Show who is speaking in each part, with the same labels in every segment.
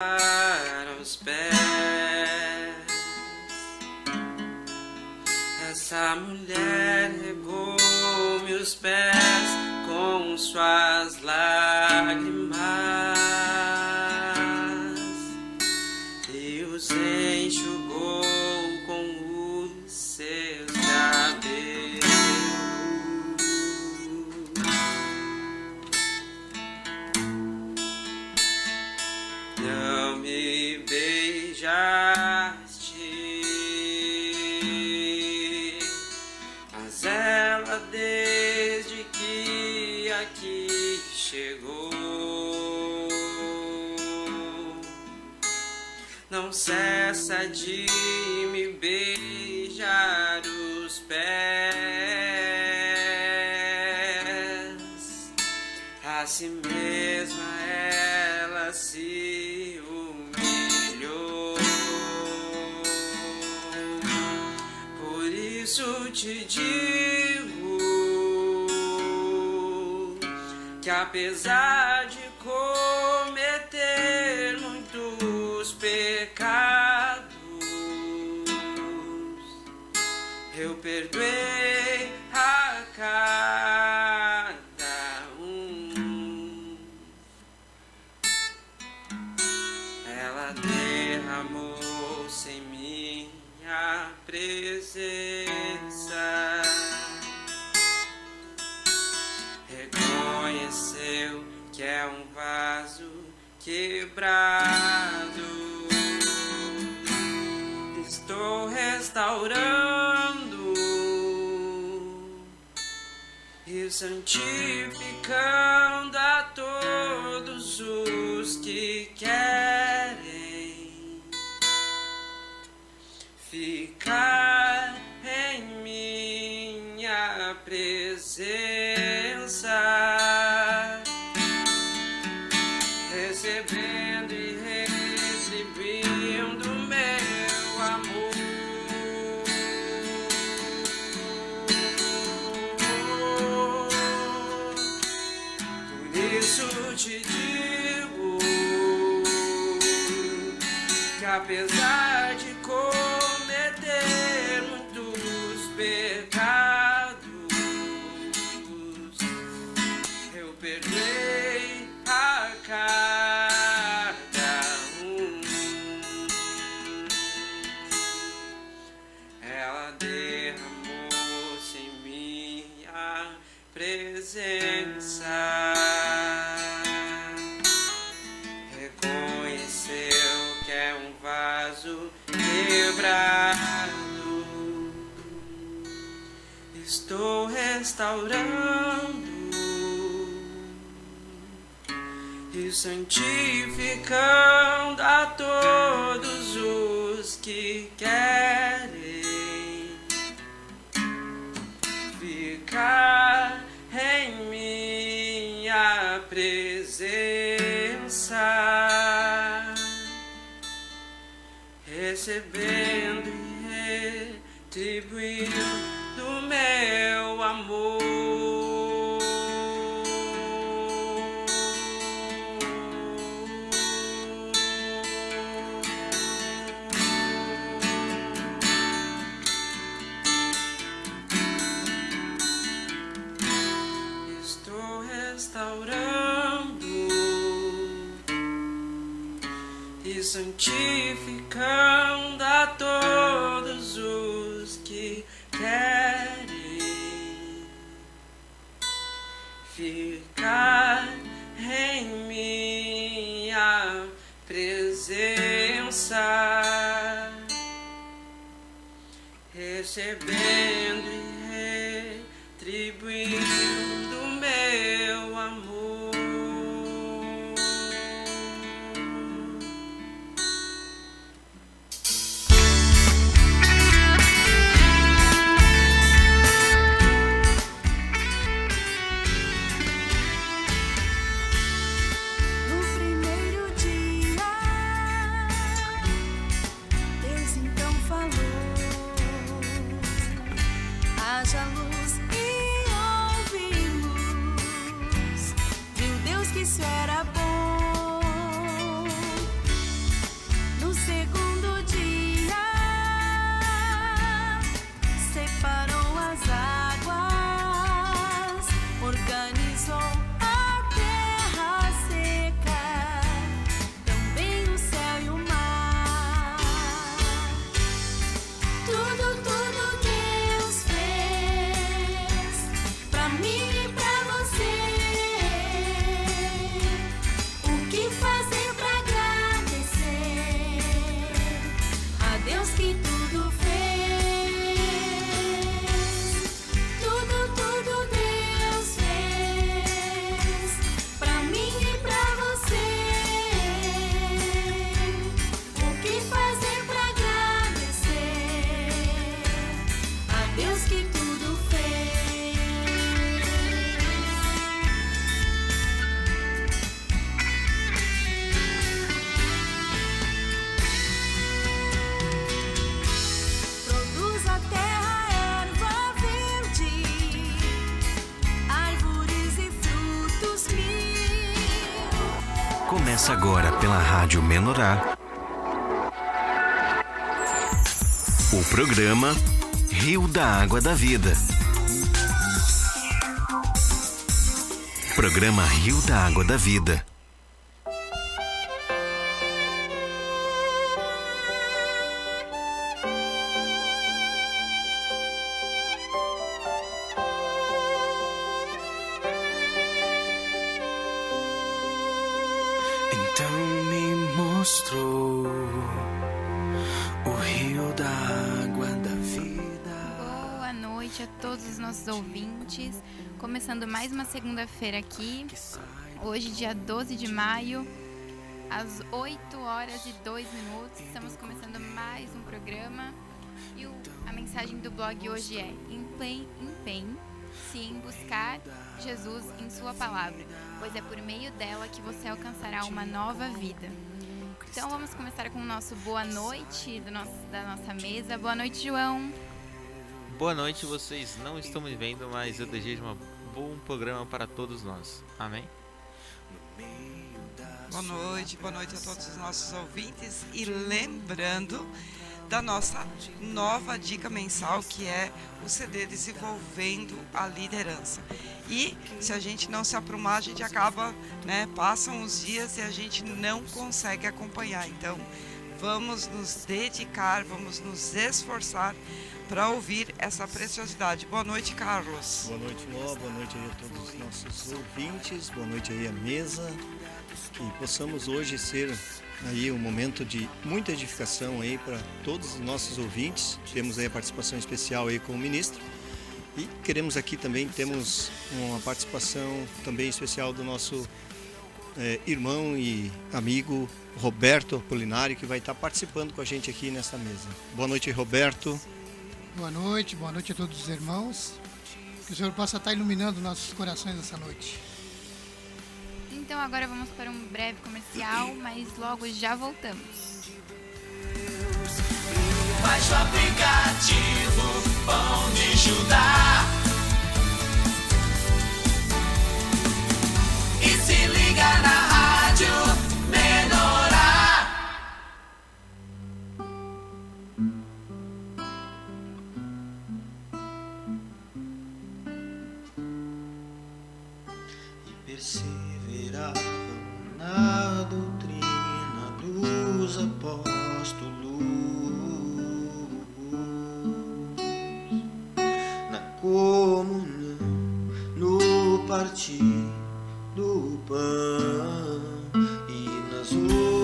Speaker 1: aos pés. Essa mulher regou meus pés com suas lágrimas e os enxugou com os seus cabelos. Não me beijaste, mas ela desde que aqui chegou não cessa de me beijar os pés. A si mesma ela se humilhou. Por isso te digo que apesar de cometer muitos pecados, eu perdoei a cada um. Ela derramou-se em minha presença, reconheceu que é um vaso quebrado. Estou restaurando e santificando a todos os que querem ficar em minha presença, recebendo e retribuindo meu amor. Por isso te digo que apesar de cometer muitos pecados, eu perdoei a cada um. Ela derramou-se em minha presença, reconheceu que é um vaso quebrado. Estou restaurando e santificando a todos os que querem ficar em minha presença, recebendo e retribuindo meu amor. Estou restaurando e santificando a todos os que querem ficar em minha presença, recebendo e retribuindo meu amor.
Speaker 2: No primeiro dia, Deus então falou:
Speaker 3: Começa agora pela Rádio Menorá o programa Rio da Água da Vida. Programa Rio da Água da Vida.
Speaker 1: Então me mostrou o rio da água da vida.
Speaker 4: Boa noite a todos os nossos ouvintes. Começando mais uma segunda-feira aqui. Hoje, dia 12 de maio, às 8h02. Estamos começando mais um programa. E a mensagem do blog hoje é: empenhe-se em buscar Jesus em sua palavra, pois é por meio dela que você alcançará uma nova vida. Então vamos começar com o nosso boa noite da nossa mesa. Boa noite, João.
Speaker 5: Boa noite, vocês não estão me vendo, mas eu desejo um bom programa para todos nós. Amém?
Speaker 6: Boa noite a todos os nossos ouvintes. E lembrando da nossa nova dica mensal, que é o CD Desenvolvendo a Liderança. E se a gente não se aprumar, a gente acaba, passam os dias e a gente não consegue acompanhar. Então, vamos nos dedicar, vamos nos esforçar para ouvir essa preciosidade. Boa noite, Carlos.
Speaker 7: Boa noite, Ló. Boa noite aí a todos os nossos ouvintes. Boa noite aí à mesa. Que possamos hoje ser aí um momento de muita edificação aí para todos os nossos ouvintes. Temos aí a participação especial aí com o ministro. E queremos aqui também, temos uma participação também especial do nosso irmão e amigo Roberto Apolinário, que vai estar participando com a gente aqui nesta mesa. Boa noite, Roberto.
Speaker 8: Boa noite a todos os irmãos. Que o Senhor possa estar iluminando nossos corações essa noite.
Speaker 4: Então agora vamos para um breve comercial, mas logo já voltamos.
Speaker 1: Baixe o aplicativo Pão de Judá e se liga na Rádio Menorá.
Speaker 9: E perseveravam na doutrina dos apóstolos, na comunhão, no partir do pão e nas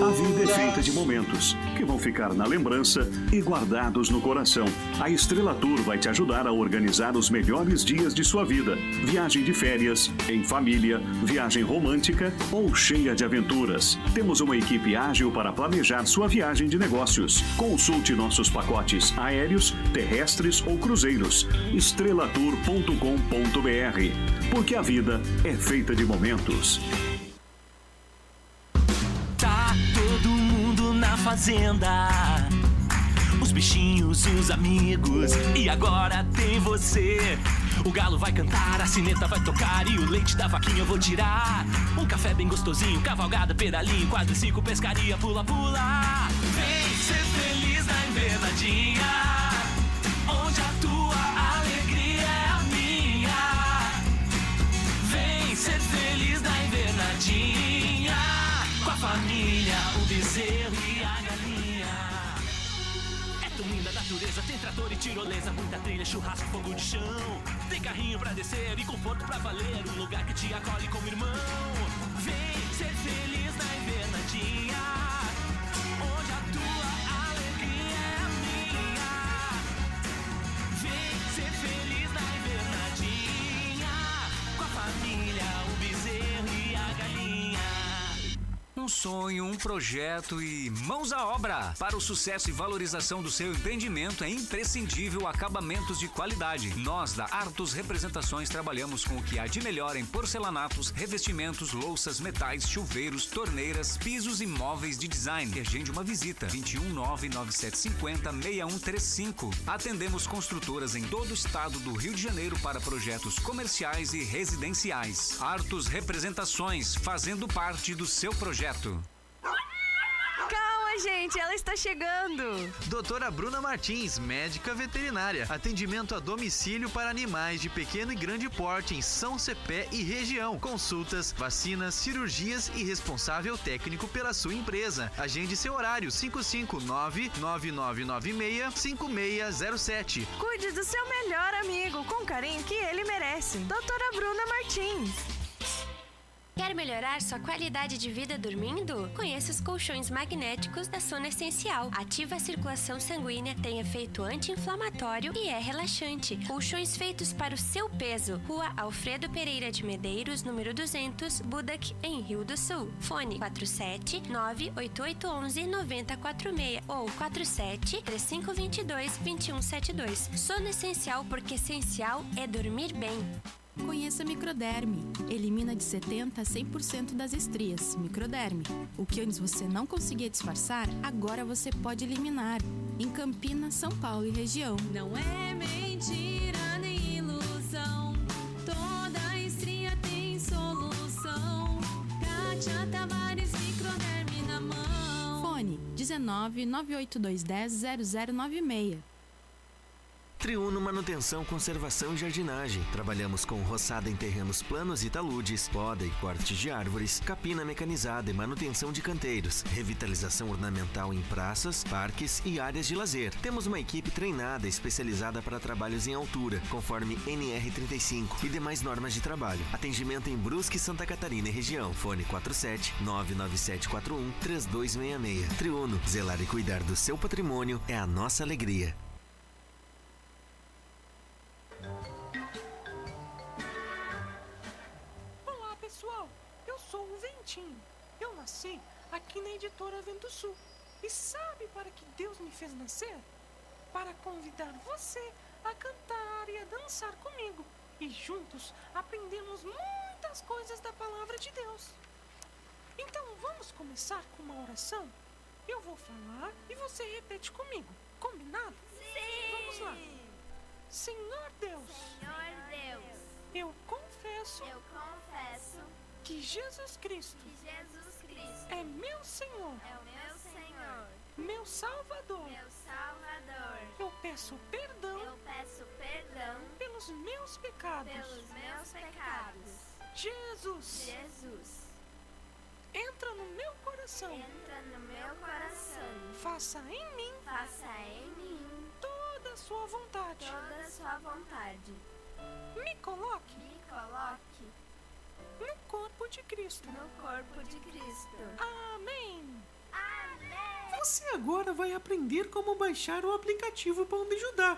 Speaker 10: A vida é feita de momentos que vão ficar na lembrança e guardados no coração. A Estrela Tour vai te ajudar a organizar os melhores dias de sua vida. Viagem de férias, em família, viagem romântica ou cheia de aventuras. Temos uma equipe ágil para planejar sua viagem de negócios. Consulte nossos pacotes aéreos, terrestres ou cruzeiros. estrelatour.com.br. Porque a vida é feita de momentos.
Speaker 1: Tá todo mundo na fazenda, os bichinhos, os amigos, e agora tem você. O galo vai cantar, a sineta vai tocar e o leite da vaquinha eu vou tirar. Um café bem gostosinho, cavalgada, pedalinho, quadriciclo, pescaria, pula, pula. Vem ser feliz na invernadinha, onde a tua alegria é a minha. Vem ser feliz na invernadinha, com a família, o bezerro e a galinha. É tão linda a natureza, tem trator e tirolesa, muita trilha, churrasco, fogo de chão. Tem carrinho pra descer e conforto pra valer, um lugar que te acolhe como irmão. Vem ser feliz na invernadinha, onde a tua alegria é a minha. Vem ser feliz na invernadinha, com a família, o bezerro e a galinha.
Speaker 11: Um sonho, um projeto e mãos à obra. Para o sucesso e valorização do seu empreendimento é imprescindível acabamentos de qualidade. Nós da Artus Representações trabalhamos com o que há de melhor em porcelanatos, revestimentos, louças, metais, chuveiros, torneiras, pisos e móveis de design. Agende uma visita. 21997506135. Atendemos construtoras em todo o estado do Rio de Janeiro para projetos comerciais e residenciais. Artus Representações, fazendo parte do seu projeto.
Speaker 12: lá, gente, ela está chegando.
Speaker 13: Doutora Bruna Martins, médica veterinária. Atendimento a domicílio para animais de pequeno e grande porte em São Cepé e região. Consultas, vacinas, cirurgias e responsável técnico pela sua empresa. Agende seu horário 559-9996-5607.
Speaker 12: Cuide do seu melhor amigo com o carinho que ele merece. Doutora Bruna Martins.
Speaker 14: Quer melhorar sua qualidade de vida dormindo? Conheça os colchões magnéticos da Sono Essencial. Ativa a circulação sanguínea, tem efeito anti-inflamatório e é relaxante. Colchões feitos para o seu peso. Rua Alfredo Pereira de Medeiros, número 200, Budac, em Rio do Sul. Fone 47-98811-9046 ou 47-3522-2172. Sono Essencial, porque essencial é dormir bem.
Speaker 15: Conheça Microderme. Elimina de 70% a 100% das estrias. Microderme. O que antes você não conseguia disfarçar, agora você pode eliminar. Em Campinas, São Paulo e região.
Speaker 2: Não é mentira nem ilusão. Toda estria tem solução. Kátia Tavares, Microderme na mão.
Speaker 15: Fone 19 98210 0096.
Speaker 3: Triuno Manutenção, Conservação e Jardinagem. Trabalhamos com roçada em terrenos planos e taludes, poda e corte de árvores, capina mecanizada e manutenção de canteiros, revitalização ornamental em praças, parques e áreas de lazer. Temos uma equipe treinada especializada para trabalhos em altura, conforme NR35 e demais normas de trabalho. Atendimento em Brusque, Santa Catarina e região. Fone 47-99741-3266. Triuno, zelar e cuidar do seu patrimônio é a nossa alegria.
Speaker 16: Olá pessoal, eu sou o Ventinho. Eu nasci aqui na editora Vento Sul. E sabe para que Deus me fez nascer? Para convidar você a cantar e a dançar comigo. E juntos aprendemos muitas coisas da palavra de Deus. Então vamos começar com uma oração? Eu vou falar e você repete comigo. Combinado?
Speaker 2: Sim!
Speaker 16: Vamos lá. Senhor Deus, eu confesso que Jesus Cristo é meu Senhor, meu Salvador. Eu peço perdão pelos meus pecados. Jesus, entra no meu coração. Faça em mim toda a sua vontade. Me coloque no corpo de Cristo. Amém. Você agora vai aprender como baixar o aplicativo Pão de Judá.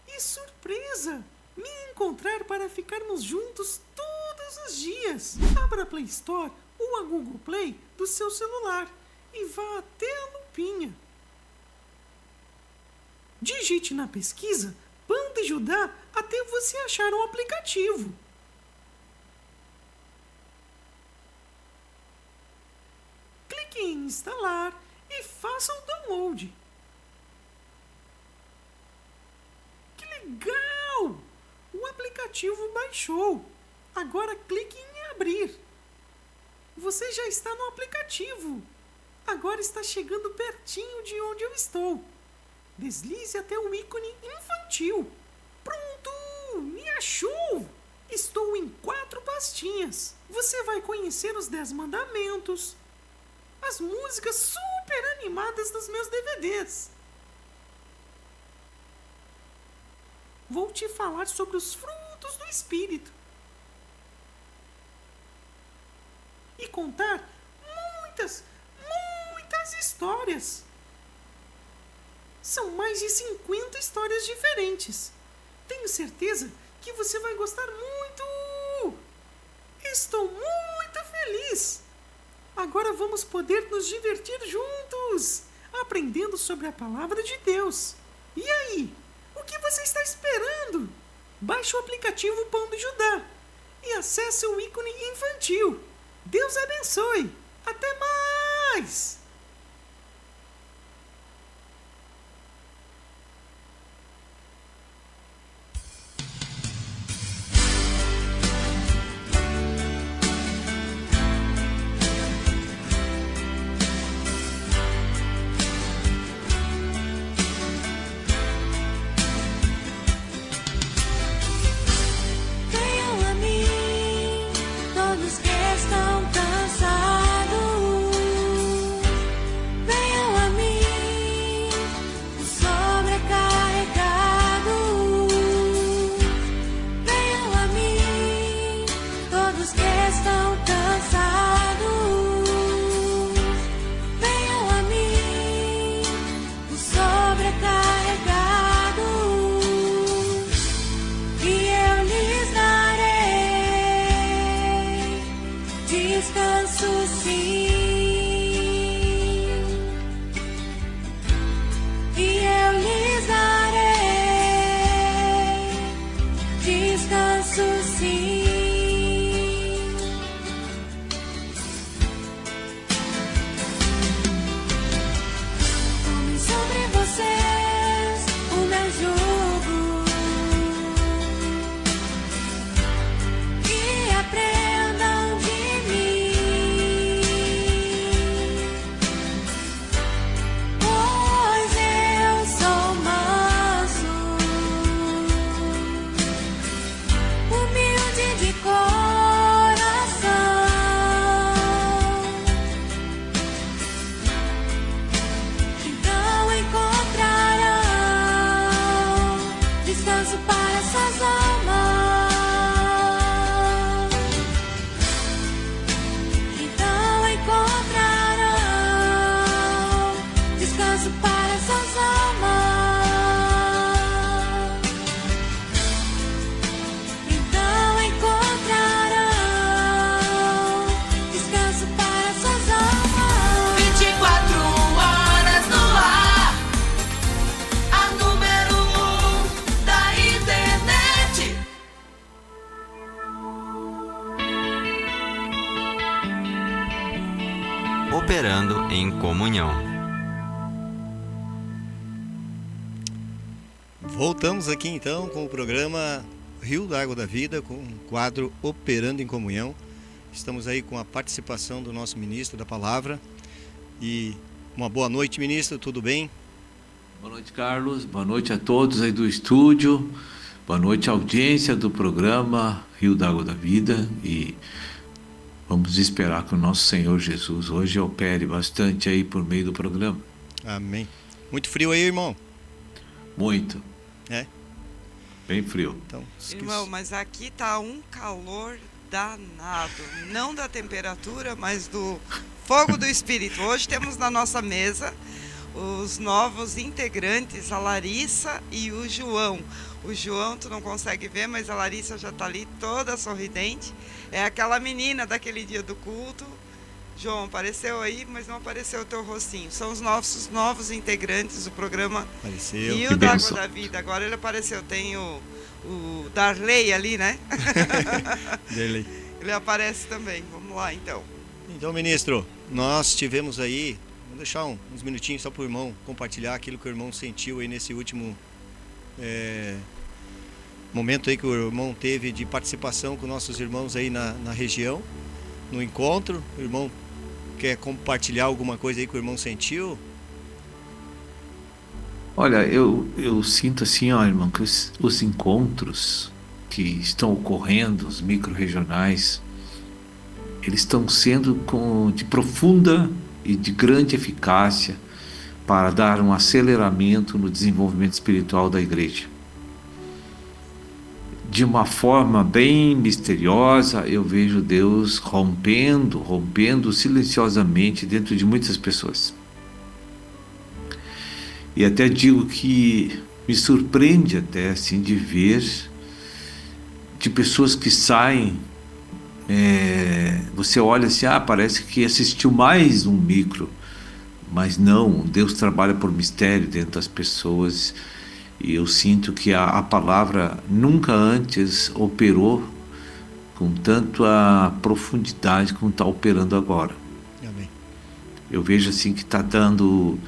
Speaker 16: E surpresa! Me encontrar para ficarmos juntos todos os dias. Abra a Play Store ou a Google Play do seu celular e vá até a lupinha. Digite na pesquisa Pão de Judá até você achar o aplicativo. Clique em instalar e faça o download. Que legal! O aplicativo baixou. Agora clique em abrir. Você já está no aplicativo. Agora está chegando pertinho de onde eu estou. Deslize até o ícone infantil. Pronto! Me achou! Estou em 4 pastinhas. Você vai conhecer os 10 mandamentos, as músicas super animadas dos meus DVDs. Vou te falar sobre os frutos do Espírito. E contar muitas histórias. São mais de 50 histórias diferentes. Tenho certeza que você vai gostar muito. Estou muito feliz. Agora vamos poder nos divertir juntos, aprendendo sobre a palavra de Deus. E aí, o que você está esperando? Baixe o aplicativo Pão de Judá e acesse o ícone infantil. Deus abençoe. Até mais!
Speaker 2: descanso para essas almas. Então encontrarão descanso para essas almas.
Speaker 1: 24 horas no ar, a número 1 da internet.
Speaker 17: Operando em comunhão.
Speaker 7: Voltamos aqui então com o programa Rio d'Água da Vida, com o quadro Operando em Comunhão. Estamos aí com a participação do nosso ministro da Palavra. E uma boa noite, ministro, tudo bem?
Speaker 18: Boa noite, Carlos. Boa noite a todos aí do estúdio. Boa noite à audiência do programa Rio d'Água da Vida. E vamos esperar que o nosso Senhor Jesus hoje opere bastante aí por meio do programa.
Speaker 7: Amém. Muito frio aí, irmão?
Speaker 18: Muito.
Speaker 7: É?
Speaker 18: Bem frio.
Speaker 7: Então,
Speaker 6: Irmão, mas aqui tá um calor danado. Não da temperatura, mas do fogo do Espírito. Hoje temos na nossa mesa os novos integrantes, a Larissa e o João. O João tu não consegue ver, mas a Larissa já tá ali toda sorridente. É aquela menina daquele dia do culto. João, apareceu aí, mas não apareceu o teu rostinho. São os nossos novos integrantes do programa
Speaker 7: Apareceu.
Speaker 6: Rio d'Água da Vida. Agora ele apareceu. Tem o Darley ali, né?
Speaker 7: Darley.
Speaker 6: Ele aparece também. Vamos lá, então.
Speaker 7: Então, ministro, nós tivemos aí, vamos deixar uns minutinhos só para o irmão compartilhar aquilo que o irmão sentiu aí nesse último momento aí que o irmão teve de participação com nossos irmãos aí na região, no encontro. O irmão quer compartilhar alguma coisa aí que o irmão sentiu?
Speaker 18: Olha, eu sinto assim, ó, irmão, que os encontros que estão ocorrendo, os micro-regionais, eles estão sendo de profunda e de grande eficácia para dar um aceleramento no desenvolvimento espiritual da igreja. De uma forma bem misteriosa, eu vejo Deus rompendo silenciosamente dentro de muitas pessoas. E até digo que me surpreende até assim de ver de pessoas que saem, você olha assim, parece que assistiu mais um micro, mas não, Deus trabalha por mistério dentro das pessoas. E eu sinto que a palavra nunca antes operou com tanta profundidade como está operando agora.
Speaker 7: Amém.
Speaker 18: Eu vejo assim que está dando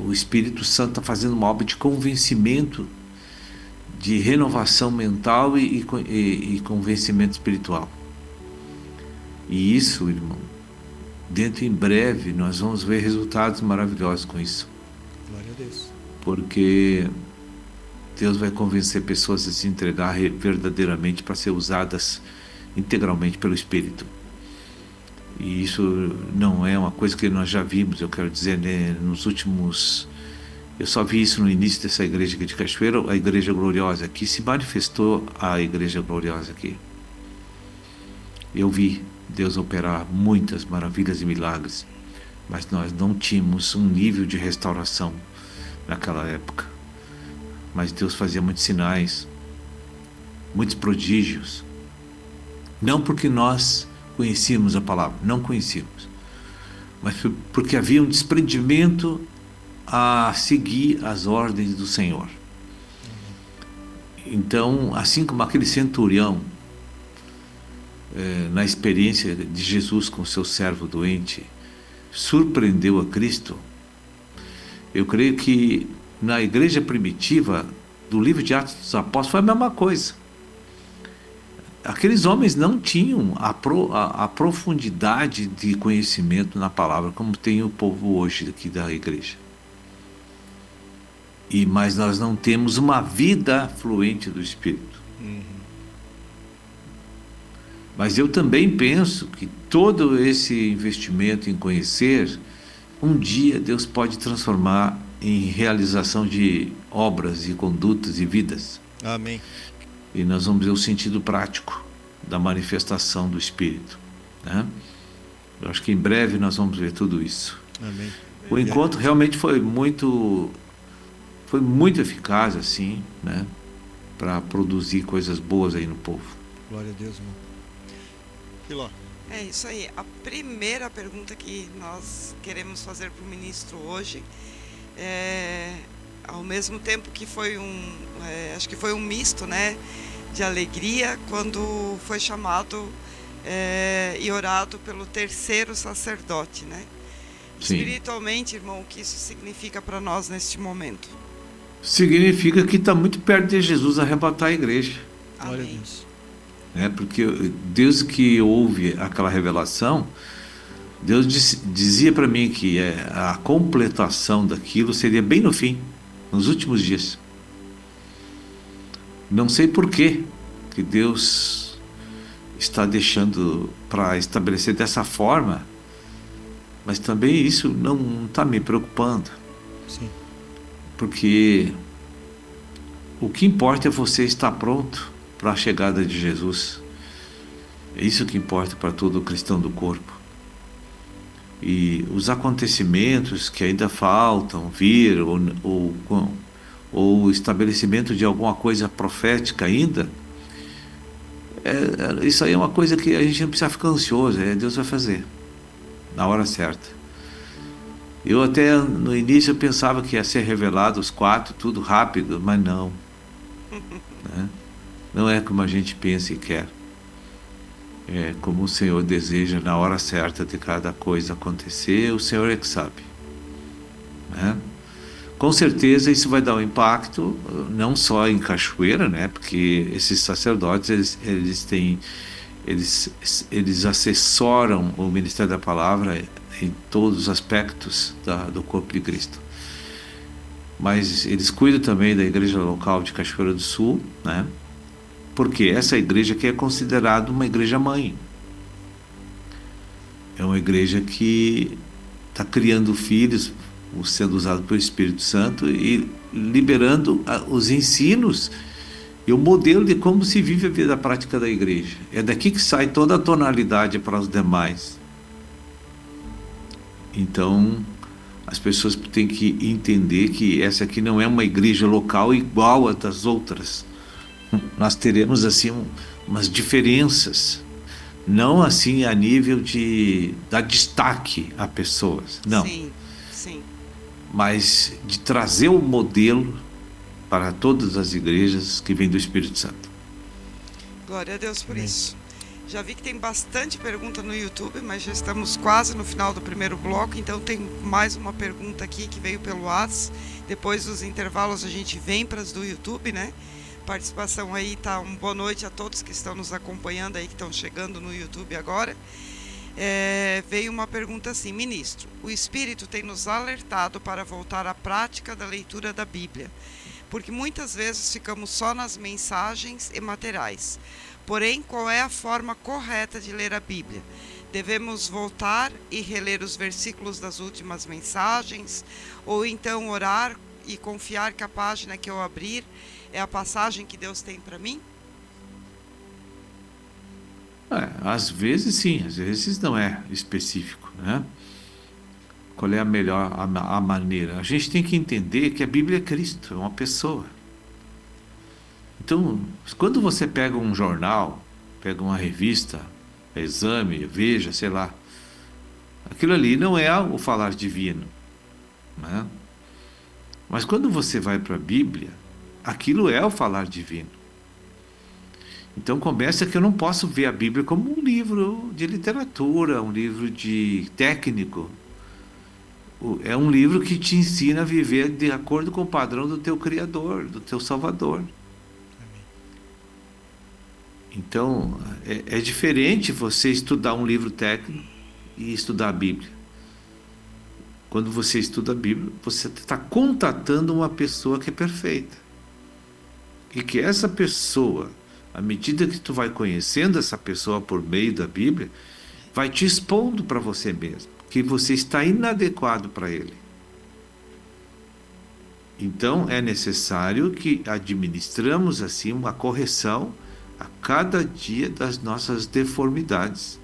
Speaker 18: o Espírito Santo está fazendo uma obra de convencimento, de renovação mental e convencimento espiritual. E isso, irmão, dentro em breve nós vamos ver resultados maravilhosos com isso.
Speaker 7: Glória a Deus.
Speaker 18: Porque Deus vai convencer pessoas a se entregar verdadeiramente para ser usadas integralmente pelo Espírito. E isso não é uma coisa que nós já vimos, eu quero dizer, né, nos últimos... Eu só vi isso no início dessa igreja aqui de Cachoeira, a Igreja Gloriosa, que se manifestou a Igreja Gloriosa aqui. Eu vi Deus operar muitas maravilhas e milagres, mas nós não tínhamos um nível de restauração naquela época. Mas Deus fazia muitos sinais, muitos prodígios, não porque nós conhecíamos a palavra, não conhecíamos, mas porque havia um desprendimento a seguir as ordens do Senhor. Então, assim como aquele centurião, na experiência de Jesus com seu servo doente, surpreendeu a Cristo, eu creio que na igreja primitiva do livro de Atos dos Apóstolos foi a mesma coisa. Aqueles homens não tinham a profundidade de conhecimento na palavra como tem o povo hoje aqui da igreja. Mas nós não temos uma vida fluente do Espírito. Mas eu também penso que todo esse investimento em conhecer, um dia Deus pode transformar em realização de obras e condutas e vidas.
Speaker 7: Amém.
Speaker 18: E nós vamos ver o sentido prático da manifestação do Espírito, né? Eu acho que em breve nós vamos ver tudo isso.
Speaker 7: Amém.
Speaker 18: O encontro realmente foi muito eficaz, assim, né? Para produzir coisas boas aí no povo.
Speaker 7: Glória a Deus, irmão. Filó.
Speaker 6: É isso aí. A primeira pergunta que nós queremos fazer para o ministro hoje é, ao mesmo tempo que foi acho que foi um misto, né, de alegria quando foi chamado e orado pelo terceiro sacerdote, né?
Speaker 18: Sim.
Speaker 6: Espiritualmente, irmão, o que isso significa para nós neste momento?
Speaker 18: Significa que está muito perto de Jesus arrebatar a igreja.
Speaker 7: Glória a Deus.
Speaker 18: Porque Deus que ouve aquela revelação, Deus dizia para mim que a completação daquilo seria bem no fim, nos últimos dias. Não sei por quê que Deus está deixando para estabelecer dessa forma, mas também isso não está me preocupando.
Speaker 7: Sim.
Speaker 18: Porque o que importa é você estar pronto para a chegada de Jesus. É isso que importa para todo cristão do corpo. E os acontecimentos que ainda faltam vir, ou o estabelecimento de alguma coisa profética ainda, isso aí é uma coisa que a gente não precisa ficar ansioso, Deus vai fazer na hora certa. Eu até no início eu pensava que ia ser revelado os 4, tudo rápido, mas não. Né? Não é como a gente pensa e quer. É como o Senhor deseja na hora certa de cada coisa acontecer, o Senhor é que sabe. Né? Com certeza isso vai dar um impacto, não só em Cachoeira, né? Porque esses sacerdotes, eles assessoram o Ministério da Palavra em todos os aspectos do corpo de Cristo. Mas eles cuidam também da igreja local de Cachoeira do Sul, né? Porque essa igreja que é considerada uma igreja mãe. É uma igreja que está criando filhos, sendo usado pelo Espírito Santo e liberando os ensinos e o modelo de como se vive a vida prática da igreja. É daqui que sai toda a tonalidade para os demais. Então, as pessoas têm que entender que essa aqui não é uma igreja local igual a das outras. Nós teremos assim umas diferenças, não assim a nível de dar destaque a pessoas, não.
Speaker 6: Sim, sim.
Speaker 18: Mas de trazer o modelo para todas as igrejas que vem do Espírito Santo.
Speaker 6: Glória a Deus por isso. Já vi que tem bastante pergunta no YouTube, mas já estamos quase no final do primeiro bloco, então tem mais uma pergunta aqui que veio pelo WhatsApp. Depois dos intervalos a gente vem para as do YouTube, né? Participação aí, tá? Boa noite a todos que estão nos acompanhando aí, que estão chegando no YouTube agora. Veio uma pergunta assim: ministro, o Espírito tem nos alertado para voltar à prática da leitura da Bíblia, porque muitas vezes ficamos só nas mensagens e materiais. Porém, qual é a forma correta de ler a Bíblia? Devemos voltar e reler os versículos das últimas mensagens, ou então orar e confiar que a página que eu abrir é a passagem que Deus tem para mim?
Speaker 18: Às vezes sim, às vezes não é específico, né? Qual é a melhor a maneira? A gente tem que entender que a Bíblia é Cristo, é uma pessoa. Então, quando você pega um jornal, pega uma revista, Exame, Veja, sei lá, aquilo ali não é o falar divino, né? Mas quando você vai para a Bíblia, aquilo é o falar divino. Então começa que eu não posso ver a Bíblia como um livro de literatura, um livro de técnico. É um livro que te ensina a viver de acordo com o padrão do teu Criador, do teu Salvador. Então é diferente você estudar um livro técnico e estudar a Bíblia. Quando você estuda a Bíblia, você está contatando uma pessoa que é perfeita. E que essa pessoa, à medida que tu vai conhecendo essa pessoa por meio da Bíblia, vai te expondo para você mesmo, que você está inadequado para ele. Então é necessário que administramos assim uma correção a cada dia das nossas deformidades,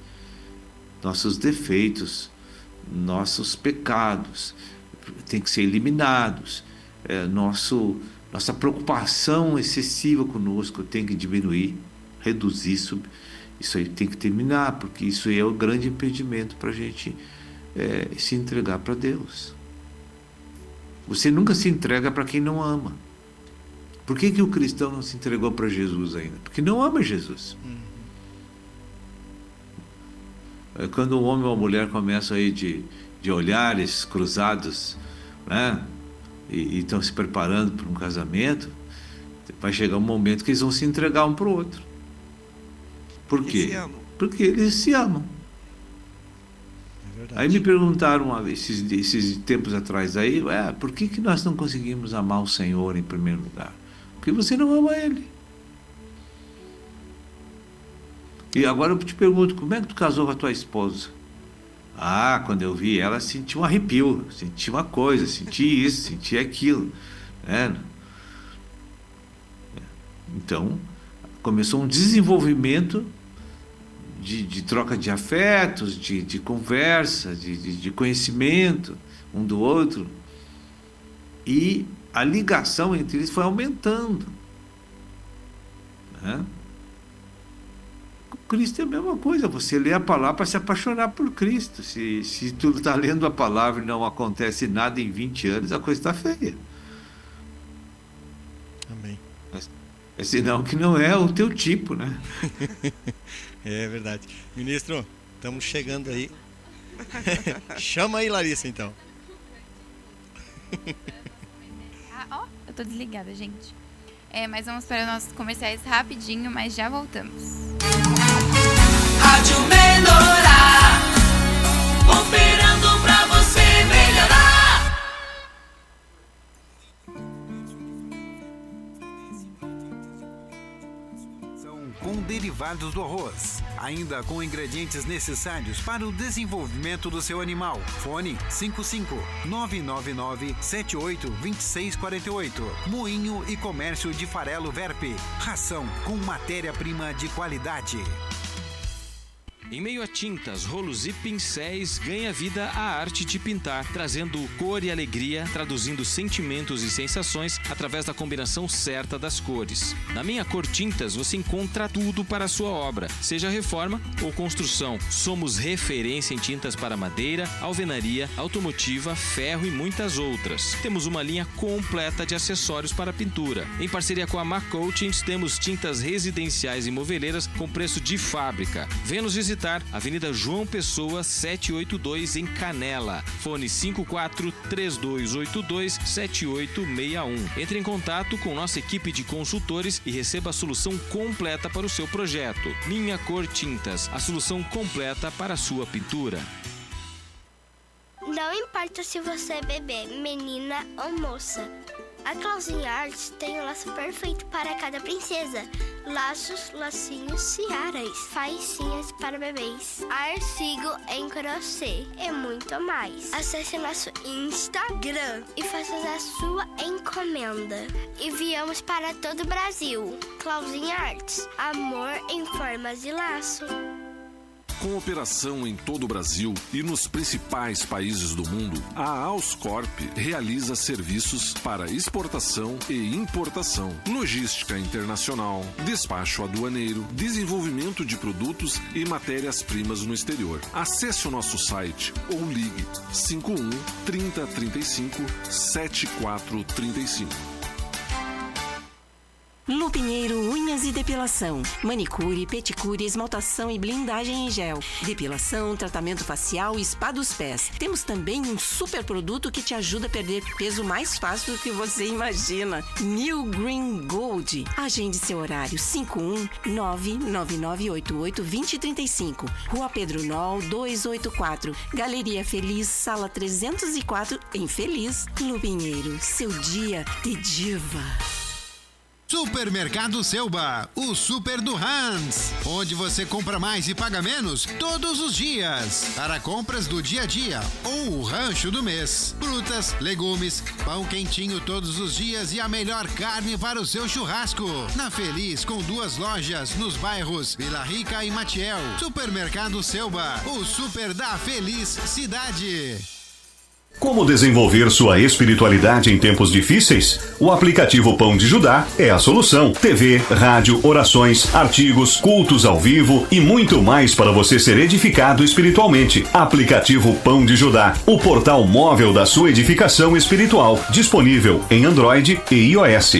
Speaker 18: nossos defeitos, nossos pecados têm que ser eliminados, nossa preocupação excessiva conosco tem que diminuir, reduzir, isso aí tem que terminar, porque isso aí é o grande impedimento para a gente se entregar para Deus. Você nunca se entrega para quem não ama. Por que o cristão não se entregou para Jesus ainda? Porque não ama Jesus. Quando um homem ou uma mulher começam aí de olhares cruzados, né? E estão se preparando para um casamento, vai chegar um momento que eles vão se entregar um para o outro. Por quê? Porque eles se amam. Aí me perguntaram uma vez, esses tempos atrás aí, por que nós não conseguimos amar o Senhor em primeiro lugar? Porque você não ama Ele. E agora eu te pergunto, como é que tu casou com a tua esposa? Quando eu vi ela, senti um arrepio, senti uma coisa, senti isso, senti aquilo. Então, começou um desenvolvimento de troca de afetos, de conversa, de conhecimento um do outro. E a ligação entre eles foi aumentando. Cristo é a mesma coisa, você lê a palavra para se apaixonar por Cristo. Se tu está lendo a palavra e não acontece nada em 20 anos, a coisa está feia.
Speaker 7: Amém.
Speaker 18: É sinal que não é o teu tipo, né?
Speaker 7: É verdade. Ministro, estamos chegando aí. Chama aí, Larissa, então.
Speaker 4: Eu tô desligada, gente. Mas vamos para os nossos comerciais rapidinho, mas já voltamos.
Speaker 1: Rádio Menorá, operando pra você melhorar.
Speaker 19: Com derivados do arroz, ainda com ingredientes necessários para o desenvolvimento do seu animal. Fone 55-999-78-2648. Moinho e Comércio de Farelo Verpe. Ração com matéria-prima de qualidade.
Speaker 20: Em meio a tintas, rolos e pincéis, ganha vida a arte de pintar, trazendo cor e alegria, traduzindo sentimentos e sensações através da combinação certa das cores. Na Minha Cor Tintas você encontra tudo para a sua obra, seja reforma ou construção. Somos referência em tintas para madeira, alvenaria, automotiva, ferro e muitas outras. Temos uma linha completa de acessórios para pintura. Em parceria com a Marcoatings, temos tintas residenciais e moveleiras com preço de fábrica. Venha nos visitar, Avenida João Pessoa, 782, em Canela. Fone 54-3282-7861. Entre em contato com nossa equipe de consultores e receba a solução completa para o seu projeto. Minha Cor Tintas, a solução completa para a sua pintura.
Speaker 21: Não importa se você é bebê, menina ou moça. A Clauzinha Arts tem o laço perfeito para cada princesa. Laços, lacinhos, tiaras, faicinhas para bebês, artigo em crochê e muito mais. Acesse nosso Instagram e faça a sua encomenda. Enviamos para todo o Brasil. Clauzinha Arts, amor em formas de laço.
Speaker 22: Com operação em todo o Brasil e nos principais países do mundo, a Auscorp realiza serviços para exportação e importação, logística internacional, despacho aduaneiro, desenvolvimento de produtos e matérias-primas no exterior. Acesse o nosso site ou ligue 51 30 35 7435.
Speaker 23: Lupinheiro Unhas e Depilação. Manicure, pedicure, esmaltação e blindagem em gel. Depilação, tratamento facial e spa dos pés. Temos também um super produto que te ajuda a perder peso mais fácil do que você imagina. New Green Gold. Agende seu horário 51999882035. Rua Pedro Nol 284. Galeria Feliz, sala 304, em Feliz. Lupinheiro, seu dia de diva.
Speaker 19: Supermercado Selba, o super do Hans, onde você compra mais e paga menos todos os dias. Para compras do dia a dia ou o rancho do mês. Frutas, legumes, pão quentinho todos os dias e a melhor carne para o seu churrasco. Na Feliz, com 2 lojas nos bairros Vila Rica e Matiel. Supermercado Selba, o super da felicidade.
Speaker 10: Como desenvolver sua espiritualidade em tempos difíceis? O aplicativo Pão de Judá é a solução. TV, rádio, orações, artigos, cultos ao vivo e muito mais para você ser edificado espiritualmente. Aplicativo Pão de Judá, o portal móvel da sua edificação espiritual, disponível em Android e iOS.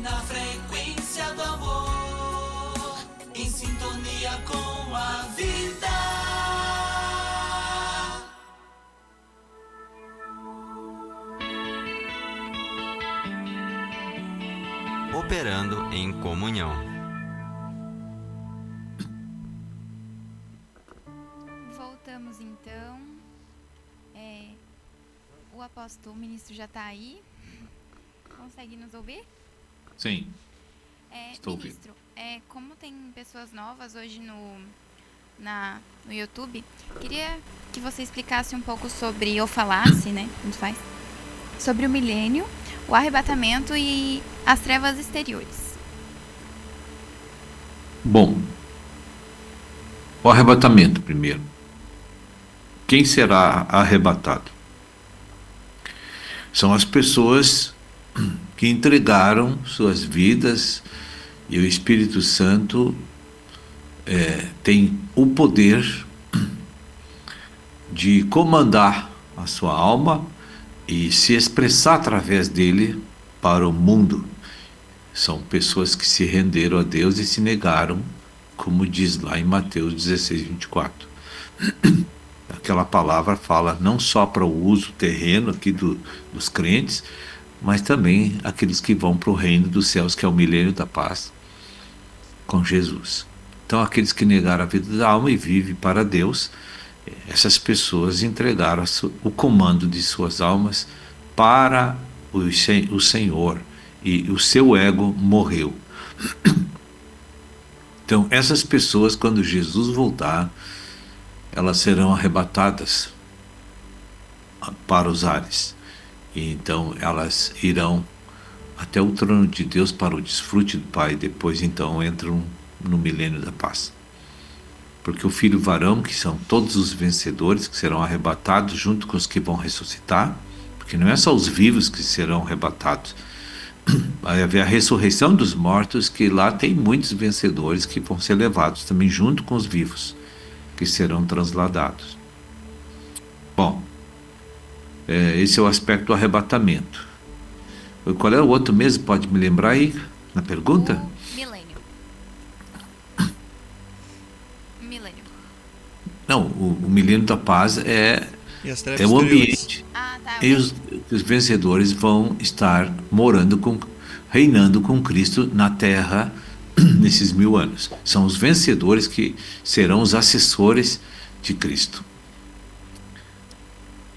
Speaker 1: Na frequência do amor, em sintonia com a vida.
Speaker 17: Operando em comunhão.
Speaker 4: Voltamos então. O apóstolo, o ministro já está aí. Consegue nos ouvir?
Speaker 18: Sim. Estou
Speaker 4: Ministro, como tem pessoas novas hoje no YouTube, queria que você explicasse um pouco sobre, ou falasse, né? Como faz? Sobre o milênio, o arrebatamento e as trevas exteriores.
Speaker 18: Bom, o arrebatamento primeiro. Quem será arrebatado? São as pessoas que entregaram suas vidas, e o Espírito Santo tem o poder de comandar a sua alma e se expressar através dele para o mundo. São pessoas que se renderam a Deus e se negaram, como diz lá em Mateus 16, 24. Aquela palavra fala não só para o uso terreno aqui dos crentes, mas também aqueles que vão para o reino dos céus, que é o milênio da paz, com Jesus. Então, aqueles que negaram a vida da alma e vivem para Deus, essas pessoas entregaram o comando de suas almas para o Senhor, e o seu ego morreu. Então, essas pessoas, quando Jesus voltar, elas serão arrebatadas para os ares. E então elas irão até o trono de Deus para o desfrute do Pai. Depois então entram no milênio da paz. Porque o filho varão, que são todos os vencedores, que serão arrebatados junto com os que vão ressuscitar, porque não é só os vivos que serão arrebatados, vai haver a ressurreição dos mortos, que lá tem muitos vencedores que vão ser levados também junto com os vivos, que serão transladados. Bom, esse é o aspecto do arrebatamento. Qual é o outro mesmo? Pode me lembrar aí na pergunta?
Speaker 4: Milênio. Milênio.
Speaker 18: Não, o milênio da paz é o ambiente. E os vencedores vão estar reinando com Cristo na terra nesses 1000 anos. São os vencedores que serão os assessores de Cristo.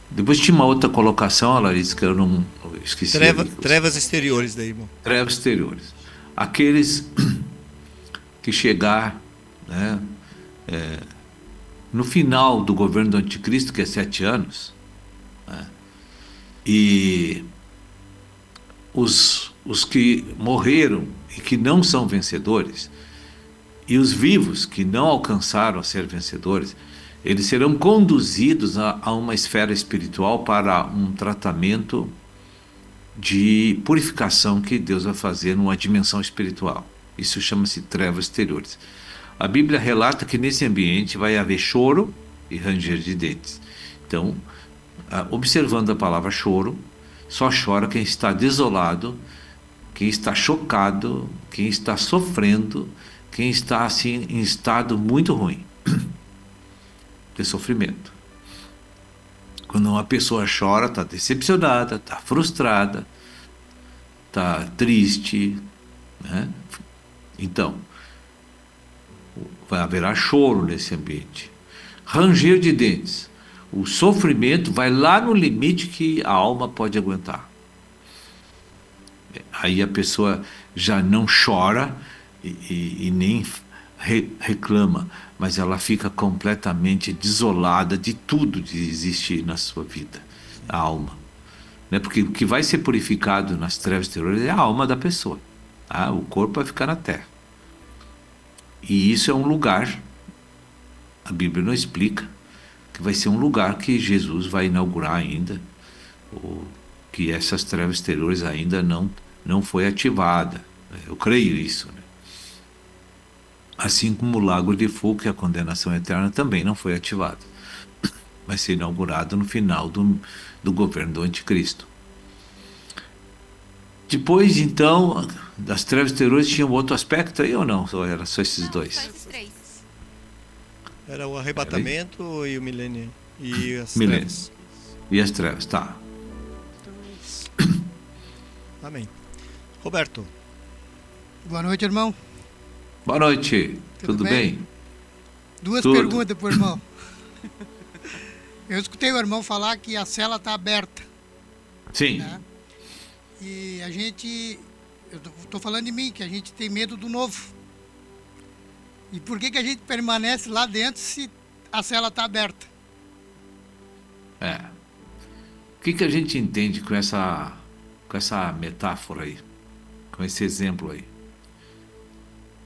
Speaker 18: Depois tinha uma outra colocação, Larissa, que eu não esqueci.
Speaker 7: Trevas exteriores daí, irmão.
Speaker 18: Trevas exteriores. Aqueles que chegar, né, no final do governo do anticristo, que é 7 anos, né, e os que morreram e que não são vencedores, e os vivos que não alcançaram a ser vencedores, eles serão conduzidos a uma esfera espiritual para um tratamento de purificação que Deus vai fazer numa dimensão espiritual. Isso chama-se trevas exteriores. A Bíblia relata que nesse ambiente vai haver choro e ranger de dentes. Então, observando a palavra choro, só chora quem está desolado, quem está chocado, quem está sofrendo, quem está assim em estado muito ruim de sofrimento. Quando uma pessoa chora, está decepcionada, está frustrada, está triste, né? Então, haverá choro nesse ambiente. Ranger de dentes. O sofrimento vai lá no limite que a alma pode aguentar. Aí a pessoa já não chora e nem reclama, mas ela fica completamente desolada de tudo que existe na sua vida, a alma, né? Porque o que vai ser purificado nas trevas exteriores é a alma da pessoa, tá? O corpo vai ficar na terra, e isso é um lugar, a Bíblia não explica, que vai ser um lugar que Jesus vai inaugurar ainda, ou que essas trevas exteriores ainda não foi ativada. Eu creio isso, né? Assim como o lago de fogo, que a condenação eterna também não foi ativada. Vai ser inaugurado no final do governo do anticristo. Depois, então, das trevas exteriores, tinha um outro aspecto aí ou não? Ou era só esses dois?
Speaker 4: Só esses 3.
Speaker 7: Era o arrebatamento e o milênio. E as
Speaker 18: milênio.
Speaker 7: Trevas.
Speaker 18: E as trevas, tá.
Speaker 7: Amém. Roberto.
Speaker 5: Boa noite, irmão.
Speaker 18: Boa noite. Tudo bem?
Speaker 5: Duas perguntas para o irmão. Eu escutei o irmão falar que a cela está aberta.
Speaker 18: Sim.
Speaker 5: Né? E a gente, eu estou falando de mim, que a gente tem medo do novo. E por que a gente permanece lá dentro se a cela está aberta?
Speaker 18: O que a gente entende com essa metáfora aí? Com esse exemplo aí?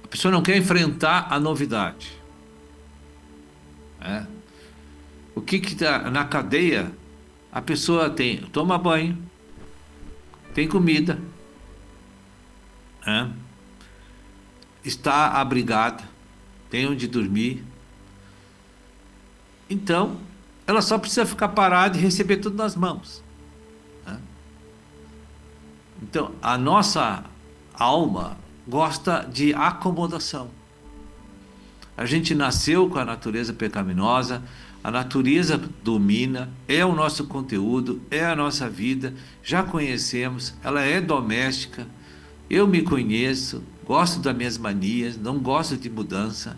Speaker 18: A pessoa não quer enfrentar a novidade. O que está na cadeia? A pessoa toma banho, tem comida, está abrigada, tem onde dormir. Então, ela só precisa ficar parada e receber tudo nas mãos. Então, a nossa alma gosta de acomodação. A gente nasceu com a natureza pecaminosa, a natureza domina, é o nosso conteúdo, é a nossa vida, já conhecemos, ela é doméstica, eu me conheço, gosto das minhas manias, não gosto de mudança,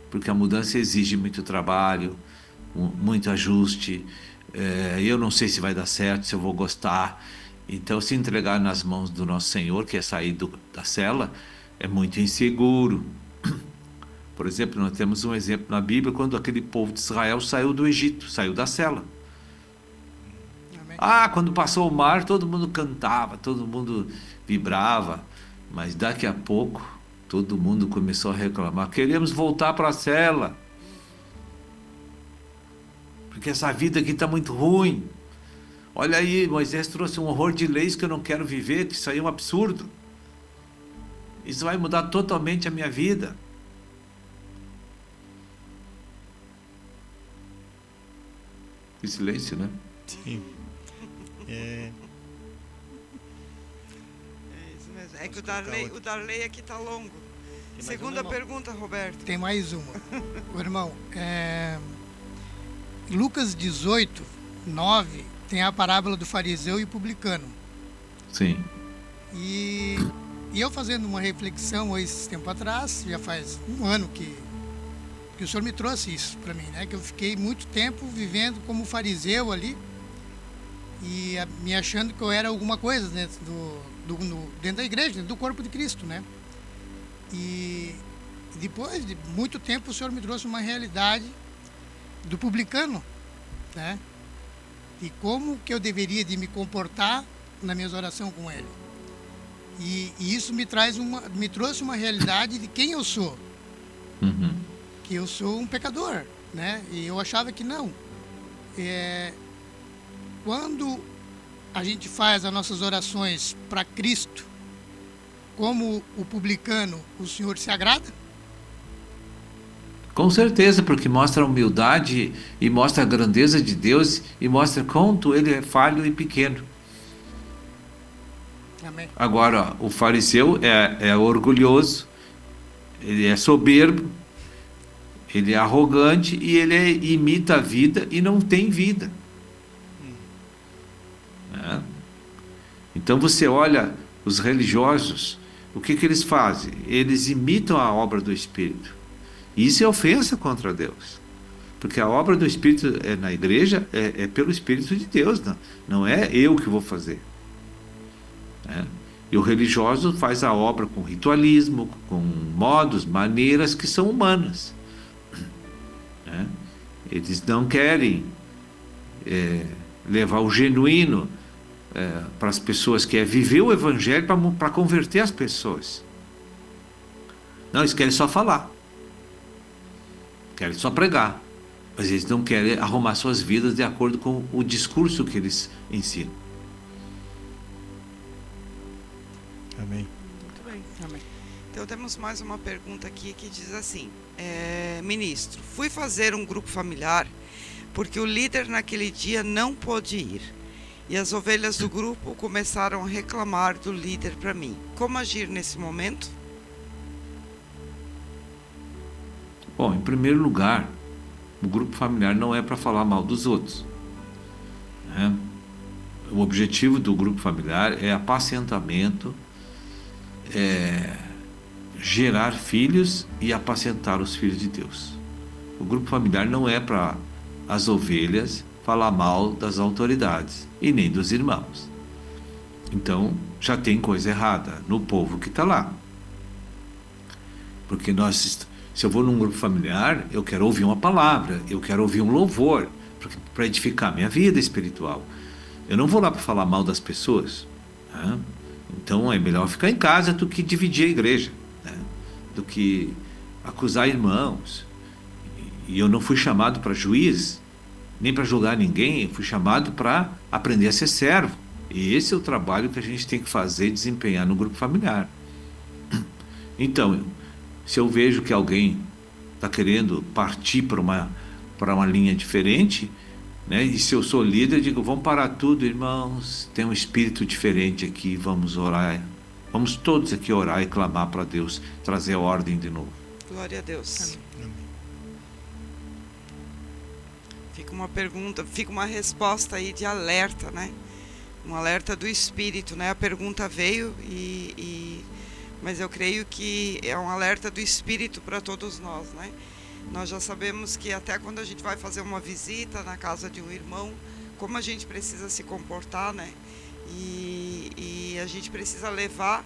Speaker 18: porque a mudança exige muito trabalho, muito ajuste, eu não sei se vai dar certo, se eu vou gostar. Então, se entregar nas mãos do nosso Senhor, que é sair da cela, é muito inseguro. Por exemplo, nós temos um exemplo na Bíblia, quando aquele povo de Israel saiu do Egito, saiu da cela. Amém. Quando passou o mar, todo mundo cantava, todo mundo vibrava, mas daqui a pouco, todo mundo começou a reclamar, queremos voltar para a cela, porque essa vida aqui está muito ruim. Olha aí, Moisés trouxe um horror de leis que eu não quero viver, que isso aí é um absurdo. Isso vai mudar totalmente a minha vida. Que silêncio, né?
Speaker 7: Sim.
Speaker 6: É isso mesmo. É que o Darley aqui está longo. Segunda pergunta, Roberto.
Speaker 5: Tem mais uma. O irmão, Lucas 18, 9, tem a parábola do fariseu e publicano.
Speaker 18: Sim.
Speaker 5: E eu fazendo uma reflexão esse tempo atrás, já faz um ano que o senhor me trouxe isso para mim, né? Que eu fiquei muito tempo vivendo como fariseu ali e me achando que eu era alguma coisa dentro dentro da igreja, dentro do corpo de Cristo, né? E depois de muito tempo o senhor me trouxe uma realidade do publicano, né? E como que eu deveria de me comportar na minha oração com ele. E isso me trouxe uma realidade de quem eu sou.
Speaker 18: Uhum.
Speaker 5: Que eu sou um pecador, né? E eu achava que não. Quando a gente faz as nossas orações para Cristo, como o publicano, o Senhor se agrada?
Speaker 18: Com certeza, porque mostra a humildade e mostra a grandeza de Deus e mostra quanto ele é falho e pequeno.
Speaker 5: Amém.
Speaker 18: Agora, o fariseu é orgulhoso, ele é soberbo, ele é arrogante e ele imita a vida e não tem vida. Então você olha os religiosos, o que eles fazem? Eles imitam a obra do Espírito. Isso é ofensa contra Deus. Porque a obra do Espírito na igreja é pelo Espírito de Deus, não é eu que vou fazer. E o religioso faz a obra com ritualismo, com modos, maneiras que são humanas. Eles não querem levar o genuíno para as pessoas, que é viver o Evangelho para converter as pessoas. Não, eles querem só falar. Querem só pregar. Mas eles não querem arrumar suas vidas de acordo com o discurso que eles ensinam.
Speaker 7: Amém.
Speaker 6: Muito bem. Amém. Então temos mais uma pergunta aqui que diz assim: ministro, fui fazer um grupo familiar porque o líder naquele dia não pôde ir. E as ovelhas do grupo começaram a reclamar do líder para mim. Como agir nesse momento?
Speaker 18: Bom, em primeiro lugar, o grupo familiar não é para falar mal dos outros. O objetivo do grupo familiar é apacentamento, gerar filhos e apacentar os filhos de Deus. O grupo familiar não é para as ovelhas falar mal das autoridades e nem dos irmãos. Então já tem coisa errada no povo que está lá. Porque se eu vou num grupo familiar, eu quero ouvir uma palavra, eu quero ouvir um louvor para edificar minha vida espiritual. Eu não vou lá para falar mal das pessoas. Então é melhor ficar em casa do que dividir a igreja, do que acusar irmãos. E eu não fui chamado para juiz, nem para julgar ninguém, eu fui chamado para aprender a ser servo. E esse é o trabalho que a gente tem que fazer e desempenhar no grupo familiar. Então, se eu vejo que alguém está querendo partir para para uma linha diferente, né? E se eu sou líder, eu digo, vamos parar tudo, irmãos, tem um espírito diferente aqui, vamos orar, vamos todos aqui orar e clamar para Deus, trazer a ordem de novo.
Speaker 6: Glória a Deus. Fica uma pergunta, fica uma resposta aí de alerta, né? Um alerta do Espírito, né? A pergunta veio mas eu creio que é um alerta do Espírito para todos nós, né? Nós já sabemos que até quando a gente vai fazer uma visita na casa de um irmão, como a gente precisa se comportar, né? E a gente precisa levar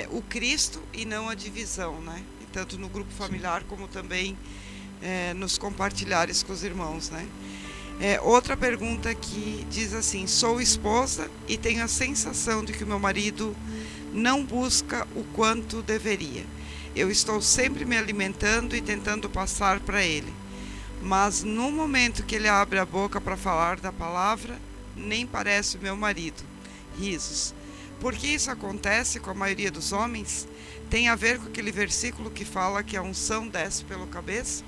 Speaker 6: o Cristo e não a divisão, né? E tanto no grupo familiar como também nos compartilhares com os irmãos, né? Outra pergunta que diz assim: sou esposa e tenho a sensação de que o meu marido não busca o quanto deveria. Eu estou sempre me alimentando e tentando passar para ele, mas no momento que ele abre a boca para falar da palavra, nem parece o meu marido. Risos. Por que isso acontece com a maioria dos homens? Tem a ver com aquele versículo que fala que a unção desce pela cabeça?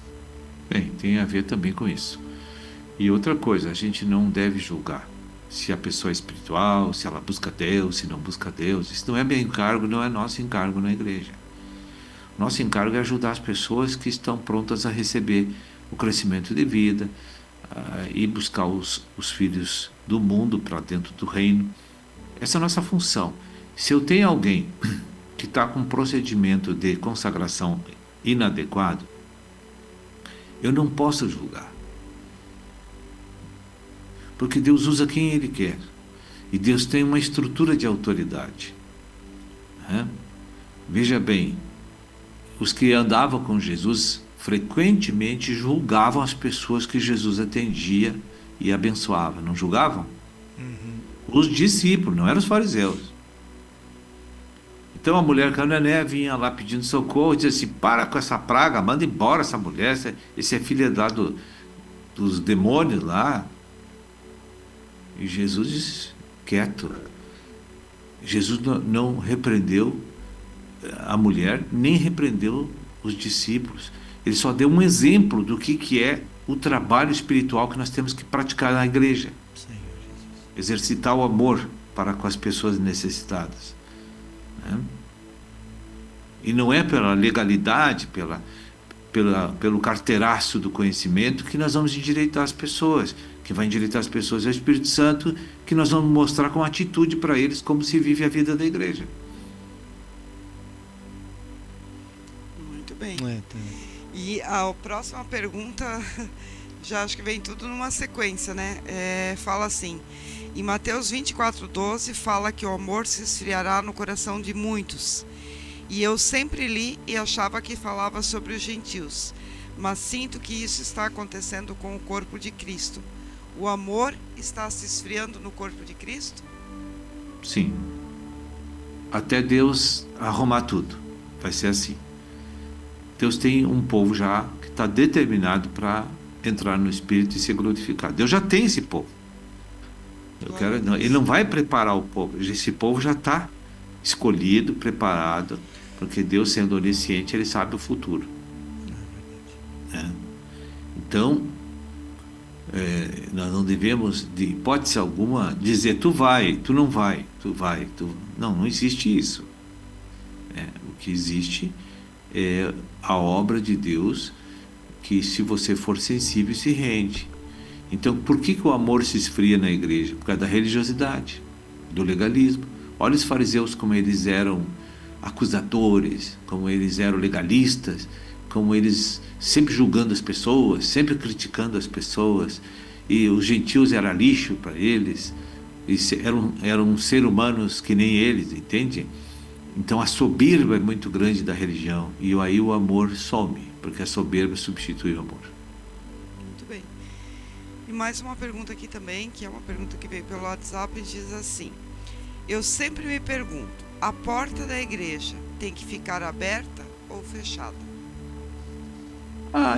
Speaker 18: Bem, tem a ver também com isso. E outra coisa, a gente não deve julgar se a pessoa é espiritual, se ela busca Deus, se não busca Deus. Isso não é meu encargo, não é nosso encargo na igreja. Nosso encargo é ajudar as pessoas que estão prontas a receber o crescimento de vida e buscar os filhos do mundo para dentro do reino. Essa é a nossa função. Se eu tenho alguém que está com um procedimento de consagração inadequado, eu não posso julgar. Porque Deus usa quem Ele quer. E Deus tem uma estrutura de autoridade. Veja bem, os que andavam com Jesus frequentemente julgavam as pessoas que Jesus atendia e abençoava. Não julgavam? Os discípulos, não eram os fariseus. Então a mulher cananeia vinha lá pedindo socorro e dizia assim: para com essa praga, manda embora essa mulher, esse é filha lá dos demônios lá. E Jesus quieto. Jesus não repreendeu a mulher, nem repreendeu os discípulos. Ele só deu um exemplo do que é o trabalho espiritual que nós temos que praticar na igreja. Exercitar o amor para com as pessoas necessitadas. E não é pela legalidade, pelo carteiraço do conhecimento que nós vamos endireitar as pessoas. Quem vai endireitar as pessoas é o Espírito Santo, que nós vamos mostrar com atitude para eles como se vive a vida da igreja.
Speaker 6: Muito bem. E a próxima pergunta, já acho que vem tudo numa sequência, né? Fala assim: em Mateus 24:12 fala que o amor se esfriará no coração de muitos. E eu sempre li e achava que falava sobre os gentios, mas sinto que isso está acontecendo com o corpo de Cristo. O amor está se esfriando no corpo de Cristo?
Speaker 18: Sim. Até Deus arrumar tudo. Vai ser assim. Deus tem um povo já que está determinado para entrar no Espírito e ser glorificado. Deus já tem esse povo. Ele não vai preparar o povo. Esse povo já está escolhido, preparado, porque Deus, sendo onisciente, Ele sabe o futuro. Então, nós não devemos, de hipótese alguma, dizer tu vai, tu não vai, tu vai, tu... Não existe isso. O que existe é a obra de Deus, que se você for sensível, se rende. Então, por que o amor se esfria na igreja? Por causa da religiosidade, do legalismo. Olha os fariseus como eles eram acusadores, como eles eram legalistas, como eles sempre julgando as pessoas, sempre criticando as pessoas, e os gentios eram lixo para eles, e eram seres humanos que nem eles, entende? Então a soberba é muito grande da religião, e aí o amor some, porque a soberba substitui o amor.
Speaker 6: Muito bem. E mais uma pergunta aqui também, que é uma pergunta que veio pelo WhatsApp, e diz assim: eu sempre me pergunto, a porta da igreja tem que ficar aberta ou fechada?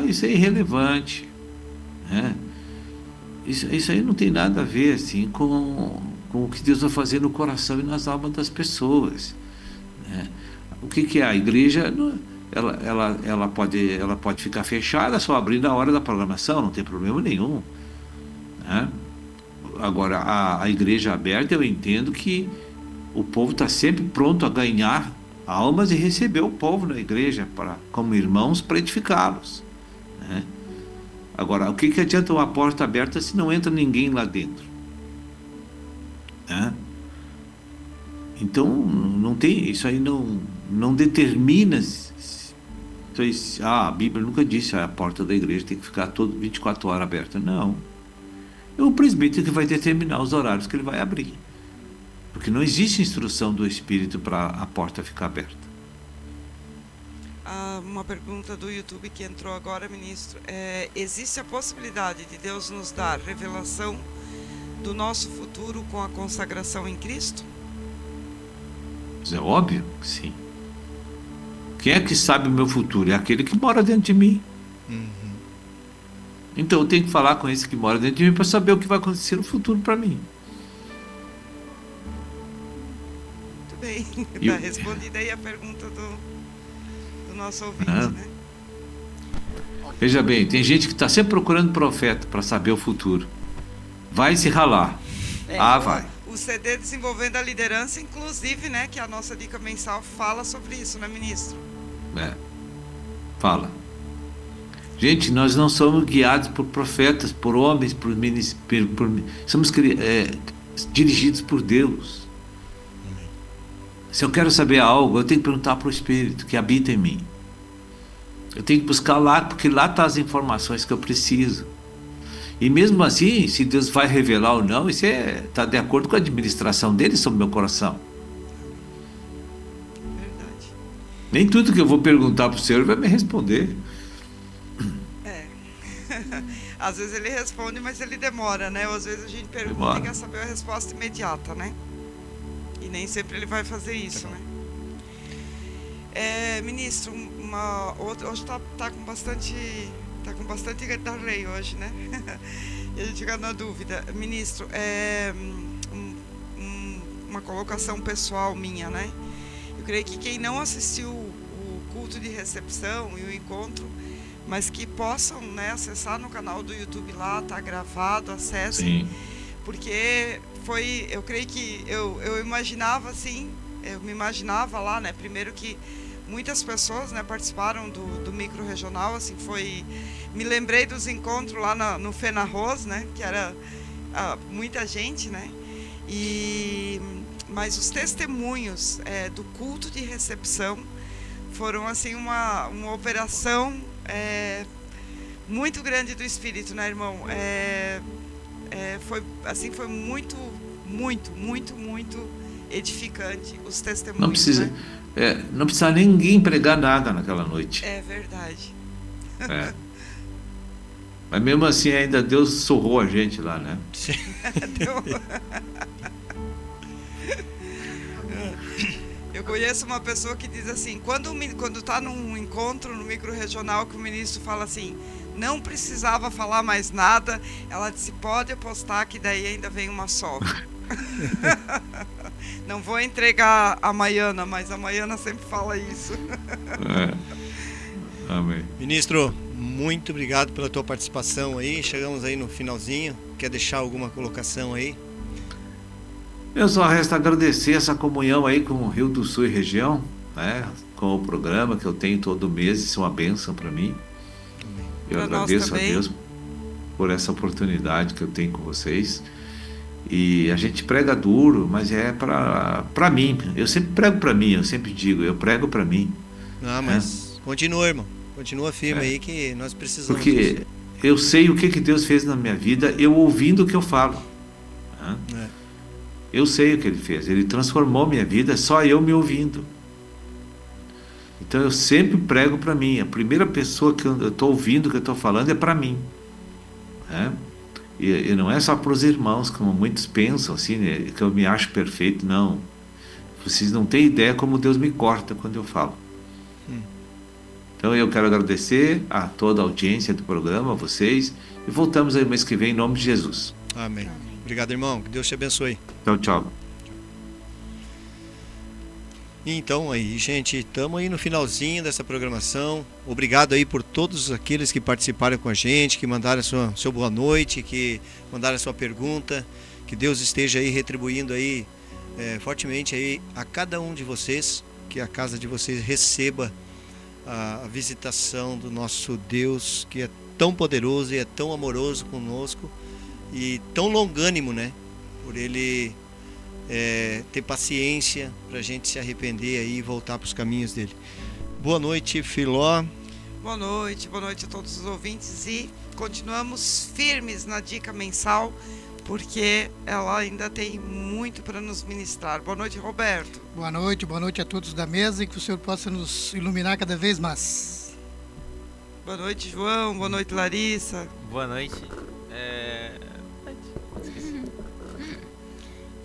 Speaker 18: Isso é irrelevante, né? Isso aí não tem nada a ver assim, com o que Deus vai fazer no coração e nas almas das pessoas, né? O que é a igreja? ela pode ficar fechada, só abrir na hora da programação, não tem problema nenhum, né? Agora, a igreja aberta, eu entendo que o povo está sempre pronto a ganhar almas e receber o povo na igreja como irmãos para edificá-los, né? Agora, o que adianta uma porta aberta se não entra ninguém lá dentro, né? Então, não tem, isso aí não determina. A Bíblia nunca disse a porta da igreja tem que ficar todo 24 horas aberta. Não. É o presbítero que vai determinar os horários que ele vai abrir. Porque não existe instrução do Espírito para a porta ficar aberta.
Speaker 6: Uma pergunta do YouTube que entrou agora, ministro. Existe a possibilidade de Deus nos dar revelação do nosso futuro com a consagração em Cristo?
Speaker 18: É óbvio que sim. Quem é que sabe o meu futuro? É aquele que mora dentro de mim. Então eu tenho que falar com esse que mora dentro de mim para saber o que vai acontecer no futuro para mim.
Speaker 6: Muito bem. Está respondida aí a pergunta do nosso ouvinte, né?
Speaker 18: Veja bem, tem gente que está sempre procurando profeta para saber o futuro. Vai se ralar. Vai.
Speaker 6: O CD Desenvolvendo a Liderança, inclusive, né, que a nossa dica mensal fala sobre isso, né, ministro?
Speaker 18: Fala. Gente, nós não somos guiados por profetas, por homens, somos dirigidos por Deus. Se eu quero saber algo, eu tenho que perguntar para o Espírito que habita em mim. Eu tenho que buscar lá, porque lá estão as informações que eu preciso. E mesmo assim, se Deus vai revelar ou não, isso está de acordo com a administração dele sobre o meu coração.
Speaker 6: Verdade.
Speaker 18: Nem tudo que eu vou perguntar para o Senhor vai me responder.
Speaker 6: Às vezes ele responde, mas ele demora, né? Ou às vezes a gente pergunta e quer saber a resposta imediata, né? E nem sempre ele vai fazer isso, né? Ministro, hoje tá com bastante... Está com bastante guitarrei hoje, né? E a gente fica na dúvida. Ministro, uma colocação pessoal minha, né? Eu creio que quem não assistiu o culto de recepção e o encontro, mas que possam, né, acessar no canal do YouTube lá, tá gravado, acessem. Sim. Porque eu creio que eu imaginava assim, eu me imaginava lá, né? Primeiro que muitas pessoas, né, participaram do micro regional, assim, me lembrei dos encontros lá no Fenarroz, né, que era muita gente, né, mas os testemunhos do culto de recepção foram, assim, uma operação muito grande do Espírito, né, irmão? Foi muito, muito, muito, muito edificante os testemunhos.
Speaker 18: Não precisa... né? Não precisa ninguém pregar nada naquela noite.
Speaker 6: É verdade.
Speaker 18: Mas mesmo assim ainda Deus surrou a gente lá, né?
Speaker 6: Eu conheço uma pessoa que diz assim, quando está num encontro no micro-regional que o ministro fala assim, não precisava falar mais nada, ela disse, pode apostar que daí ainda vem uma sobra. Não vou entregar a Maiana, mas a Maiana sempre fala isso.
Speaker 18: Amém.
Speaker 7: Ministro, muito obrigado pela tua participação aí. Chegamos aí no finalzinho. Quer deixar alguma colocação aí?
Speaker 18: Eu só resta agradecer essa comunhão aí com o Rio do Sul e região, né? Com o programa que eu tenho todo mês. Isso é uma bênção para mim. Eu agradeço a Deus por essa oportunidade que eu tenho com vocês. E a gente prega duro, mas é para mim. Eu sempre prego para mim, eu sempre digo, eu prego para mim.
Speaker 7: Mas continua, irmão. Continua firme aí que nós precisamos.
Speaker 18: Porque disso. Eu sei o que Deus fez na minha vida, eu ouvindo o que eu falo. Eu sei o que Ele fez. Ele transformou minha vida, só eu me ouvindo. Então eu sempre prego para mim. A primeira pessoa que eu estou ouvindo, que eu estou falando, é para mim. E não é só para os irmãos, como muitos pensam, assim, né, que eu me acho perfeito. Não. Vocês não têm ideia como Deus me corta quando eu falo. Então eu quero agradecer a toda a audiência do programa, a vocês. E voltamos aí mês que vem, em nome de Jesus.
Speaker 7: Amém. Obrigado, irmão. Que Deus te abençoe.
Speaker 18: Tchau, tchau.
Speaker 7: Então aí, gente, estamos aí no finalzinho dessa programação. Obrigado aí por todos aqueles que participaram com a gente, que mandaram seu boa noite, que mandaram a sua pergunta. Que Deus esteja aí retribuindo aí fortemente aí a cada um de vocês, que a casa de vocês receba a visitação do nosso Deus, que é tão poderoso e é tão amoroso conosco e tão longânimo, né? Por Ele ter paciência para a gente se arrepender aí e voltar para os caminhos dele. Boa noite, Filó.
Speaker 6: Boa noite a todos os ouvintes e continuamos firmes na dica mensal, porque ela ainda tem muito para nos ministrar. Boa noite, Roberto.
Speaker 5: Boa noite a todos da mesa e que o Senhor possa nos iluminar cada vez mais.
Speaker 6: Boa noite, João. Boa noite, Larissa.
Speaker 8: Boa noite.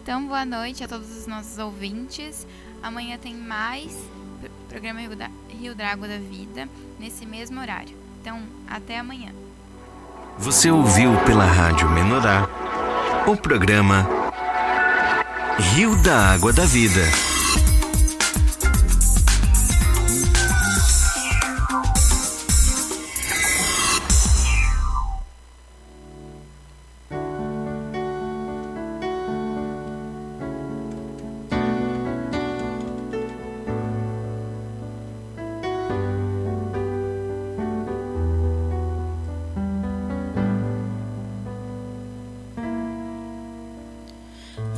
Speaker 4: Então, boa noite a todos os nossos ouvintes. Amanhã tem mais programa Rio D'Água da Vida, nesse mesmo horário. Então, até amanhã.
Speaker 3: Você ouviu pela Rádio Menorá o programa Rio da Água da Vida.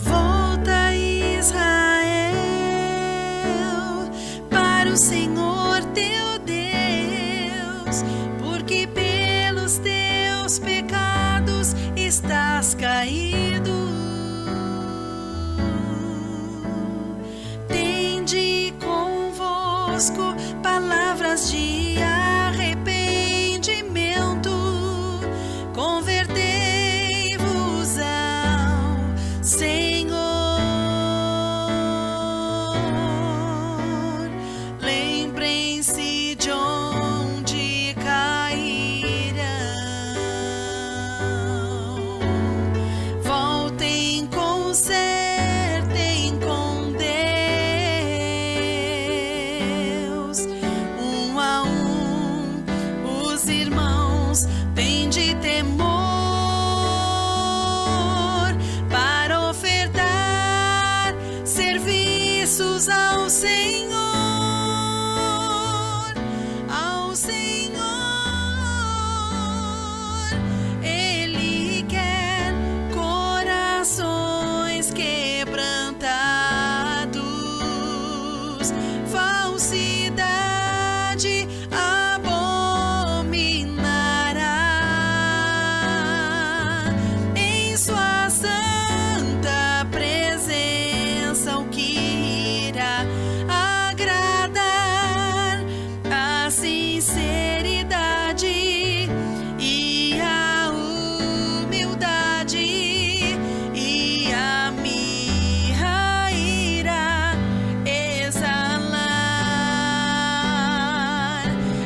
Speaker 2: Volta, Israel, para o Senhor teu Deus, porque pelos teus pecados estás caído. Tende convosco palavras de arrependimento, convertei-vos ao Senhor. Lembrem-se de onde caíram, voltem, consertem com Deus. Um a um, os irmãos têm de temor para ofertar serviços ao Senhor, ao Senhor. Ele quer corações quebrantados, falsidade abominará. Em sua santa presença, o que irá agradar a sinceridade e a humildade, e a mirra irá exalar.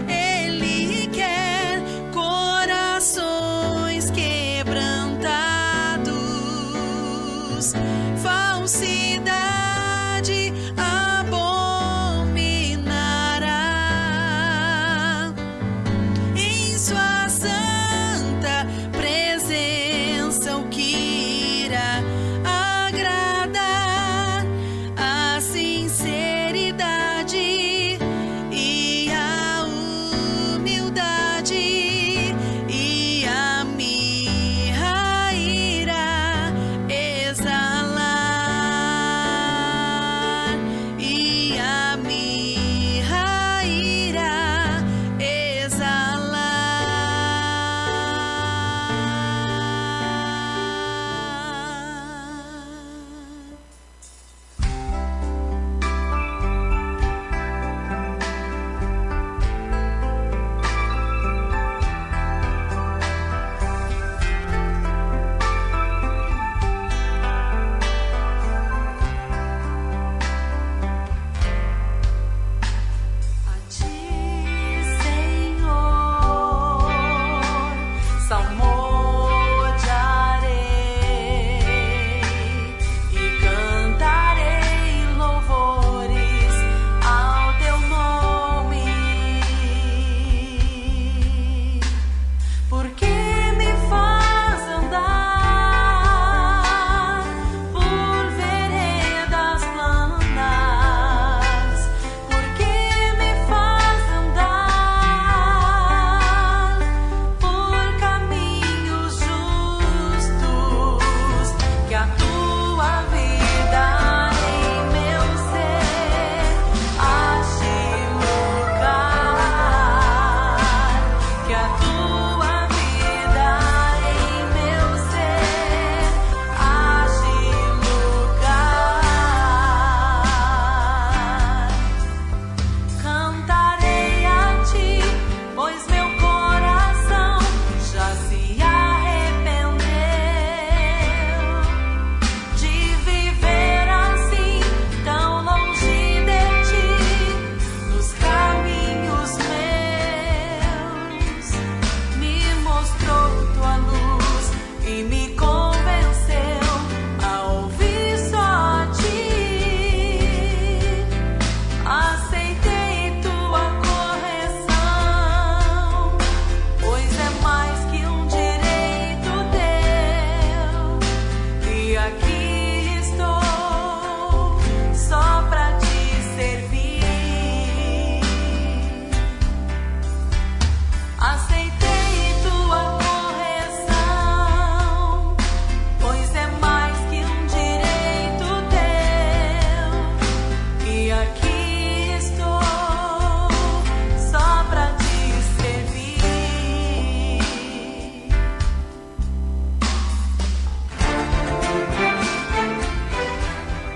Speaker 2: Ele quer corações quebrantados, falsidade abominará. Em sua santa presença, o que irá agradar a sinceridade e a humildade, e a mirra irá exalar, e a mirra irá exalar. A ti, Senhor, Salmo